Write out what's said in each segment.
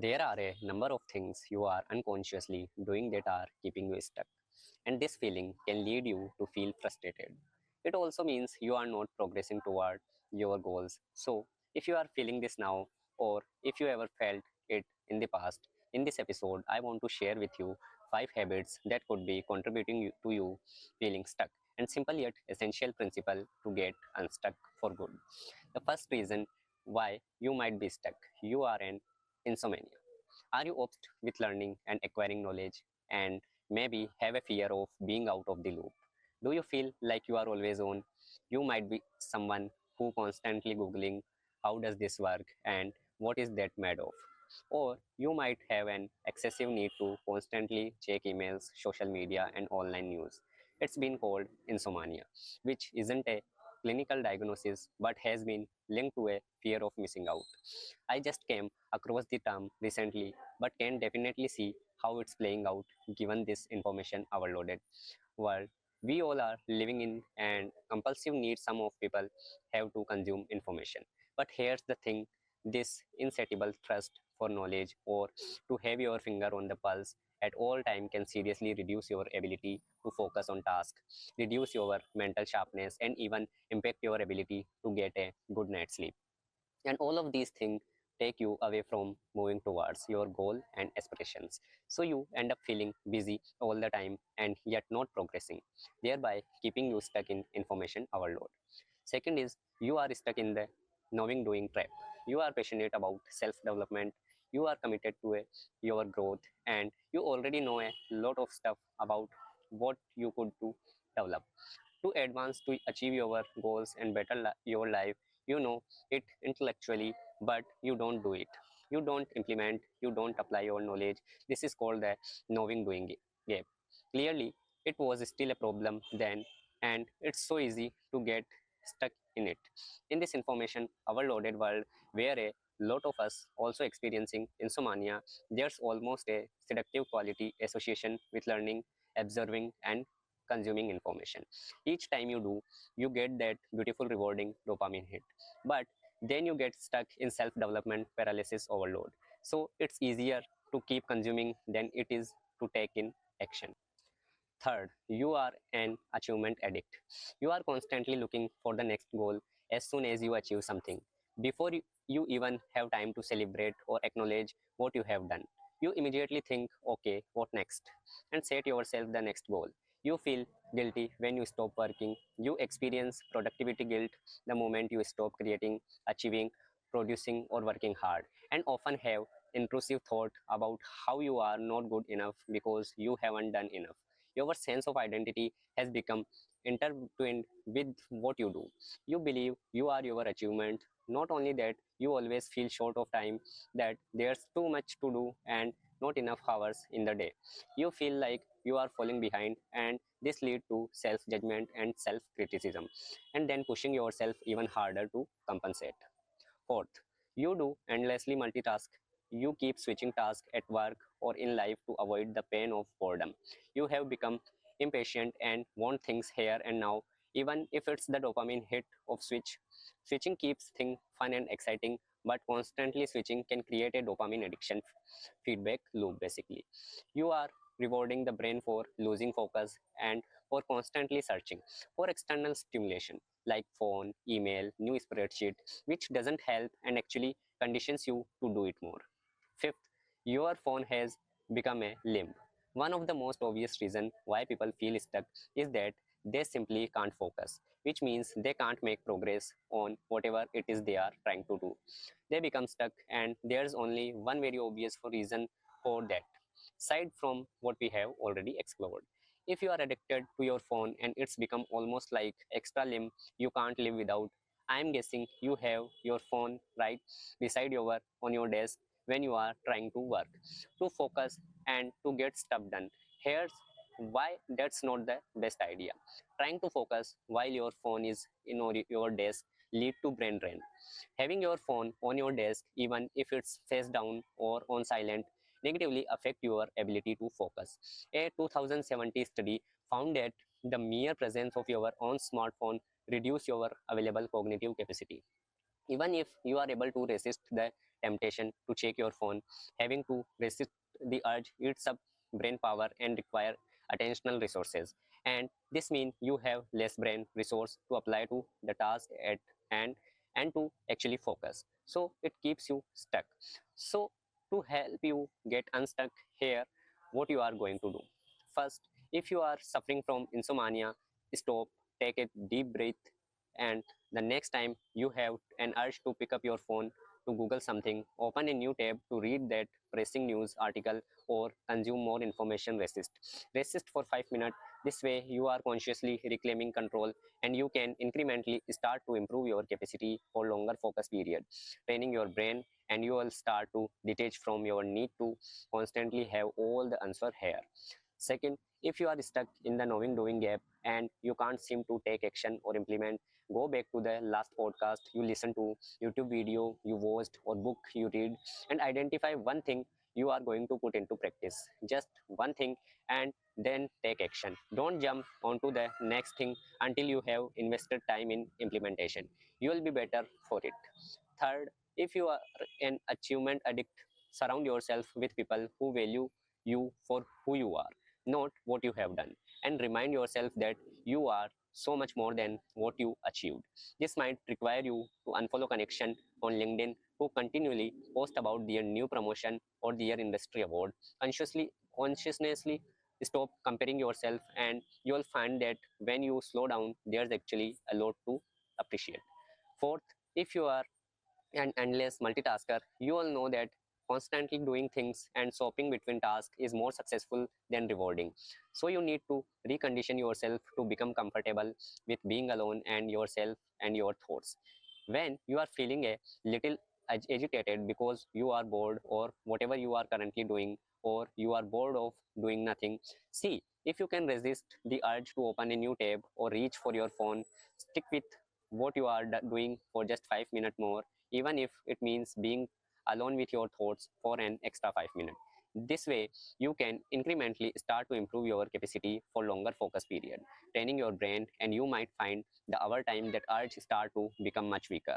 There are a number of things you are unconsciously doing that are keeping you stuck, and this feeling can lead you to feel frustrated. It also means you are not progressing toward your goals. So, if you are feeling this now, or if you ever felt it in the past, in this episode, I want to share with you 5 habits that could be contributing to you feeling stuck, and simple yet essential principle to get unstuck for good. The first reason why you might be stuck, you are an insomnia. Are you obsessed with learning and acquiring knowledge and maybe have a fear of being out of the loop? Do you feel like you are always on? You might be someone who constantly googling how does this work and what is that made of? Or you might have an excessive need to constantly check emails, social media and online news. It's been called insomnia, which isn't a clinical diagnosis but has been linked to a fear of missing out. I just came across the term recently, but can definitely see how it's playing out given this information overloaded world we all are living in, and compulsive need some of people have to consume information. But here's the thing, this insatiable thirst for knowledge or to have your finger on the pulse at all time can seriously reduce your ability to focus on tasks, reduce your mental sharpness, and even impact your ability to get a good night's sleep. And all of these things take you away from moving towards your goal and aspirations. So you end up feeling busy all the time and yet not progressing, thereby keeping you stuck in information overload. Second is you are stuck in the knowing doing trap. You are passionate about self development, you are committed to your growth, and you already know a lot of stuff about what you could do develop to advance to achieve your goals and better your life. You know it intellectually, but you don't do it. You don't implement, you don't apply your knowledge. This is called the knowing doing gap. Clearly it was still a problem then, and it's so easy to get stuck in it in this information overloaded world where a lot of us also experiencing insomnia. There's almost a seductive quality association with learning, observing and consuming information. Each time you do, you get that beautiful rewarding dopamine hit, but then you get stuck in self development paralysis overload. So it's easier to keep consuming than it is to take in action. Third, you are an achievement addict. You are constantly looking for the next goal as soon as you achieve something. Before you even have time to celebrate or acknowledge what you have done, you immediately think, okay, what next? And set yourself the next goal. You feel guilty when you stop working. You experience productivity guilt the moment you stop creating, achieving, producing, or working hard, and often have intrusive thought about how you are not good enough because you haven't done enough. Your sense of identity has become intertwined with what you do. You believe you are your achievement. Not only that, you always feel short of time, that there's too much to do and not enough hours in the day. You feel like you are falling behind, and this leads to self judgment and self criticism, and then pushing yourself even harder to compensate. Fourth, you do endlessly multitask. You keep switching tasks at work or in life to avoid the pain of boredom. You have become impatient and want things here and now, even if it's the dopamine hit of switch. Switching keeps things fun and exciting, but constantly switching can create a dopamine addiction feedback loop basically. You are rewarding the brain for losing focus and for constantly searching for external stimulation like phone, email, new spreadsheet, which doesn't help and actually conditions you to do it more. Fifth, your phone has become a limb. One of the most obvious reasons why people feel stuck is that they simply can't focus, which means they can't make progress on whatever it is they are trying to do. They become stuck, and there's only one very obvious reason for that, aside from what we have already explored. If you are addicted to your phone and it's become almost like extra limb you can't live without, I'm guessing you have your phone right beside your on your desk when you are trying to work, to focus and to get stuff done. Here's why that's not the best idea. Trying to focus while your phone is in your desk lead to brain drain. Having your phone on your desk, even if it's face down or on silent, negatively affect your ability to focus. A 2070 study found that the mere presence of your own smartphone reduce your available cognitive capacity. Even if you are able to resist the temptation to check your phone, having to resist the urge eats up brain power and require attentional resources. And this means you have less brain resource to apply to the task at hand and to actually focus. So it keeps you stuck. So to help you get unstuck here, what you are going to do. First, if you are suffering from insomnia, stop, take a deep breath, and the next time you have an urge to pick up your phone to Google something, open a new tab to read that pressing news article or consume more information, resist. Resist for 5 minutes. This way, you are consciously reclaiming control and you can incrementally start to improve your capacity for longer focus period, training your brain, and you will start to detach from your need to constantly have all the answer here. Second, if you are stuck in the knowing doing gap and you can't seem to take action or implement, go back to the last podcast you listened to, YouTube video you watched, or book you read, and identify one thing you are going to put into practice. Just one thing, and then take action. Don't jump onto the next thing until you have invested time in implementation. You will be better for it. Third, if you are an achievement addict, surround yourself with people who value you for who you are, not what you have done, and remind yourself that you are so much more than what you achieved. This might require you to unfollow connection on LinkedIn who continually post about their new promotion or their industry award. Consciously stop comparing yourself, and you will find that when you slow down, there's actually a lot to appreciate. Fourth, if you are an endless multitasker, you all know that constantly doing things and swapping between tasks is more successful than rewarding. So you need to recondition yourself to become comfortable with being alone and yourself and your thoughts. When you are feeling a little agitated because you are bored or whatever you are currently doing, or you are bored of doing nothing, see if you can resist the urge to open a new tab or reach for your phone. Stick with what you are doing for just 5 minutes more, even if it means being alone with your thoughts for an extra 5 minutes. This way, you can incrementally start to improve your capacity for longer focus period, training your brain, and you might find the hour time that urge start to become much weaker.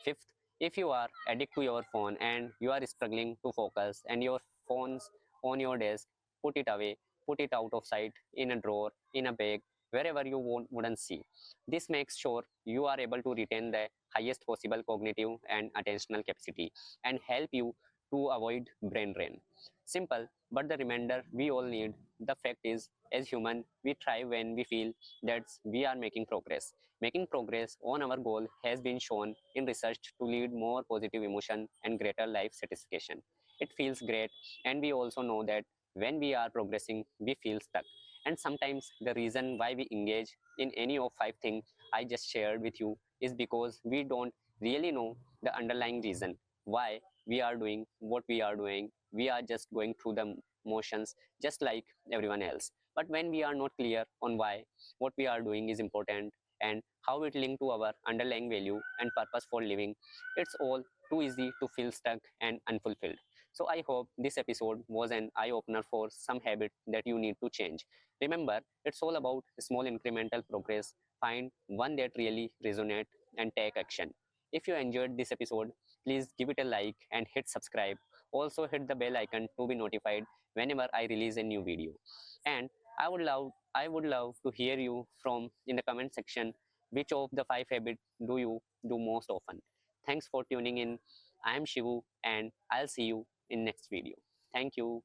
Fifth, if you are addicted to your phone and you are struggling to focus and your phone's on your desk, put it away, put it out of sight, in a drawer, in a bag, wherever you wouldn't see. This makes sure you are able to retain the highest possible cognitive and attentional capacity and help you to avoid brain drain. Simple, but the reminder we all need. The fact is, as human, we thrive when we feel that we are making progress. Making progress on our goal has been shown in research to lead more positive emotion and greater life satisfaction. It feels great, and we also know that when we are progressing, we feel stuck. And sometimes the reason why we engage in any of five things I just shared with you is because we don't really know the underlying reason why we are doing what we are doing. We are just going through the motions just like everyone else. But when we are not clear on why what we are doing is important and how it linked to our underlying value and purpose for living, it's all too easy to feel stuck and unfulfilled. So I hope this episode was an eye opener for some habit that you need to change. Remember, it's all about small incremental progress. Find one that really resonates and take action. If you enjoyed this episode, please give it a like and hit subscribe. Also hit the bell icon to be notified whenever I release a new video. And I would love to hear you from in the comment section. Which of the five habits do you do most often? Thanks for tuning in. I am Shivu and I'll see you in next video. Thank you.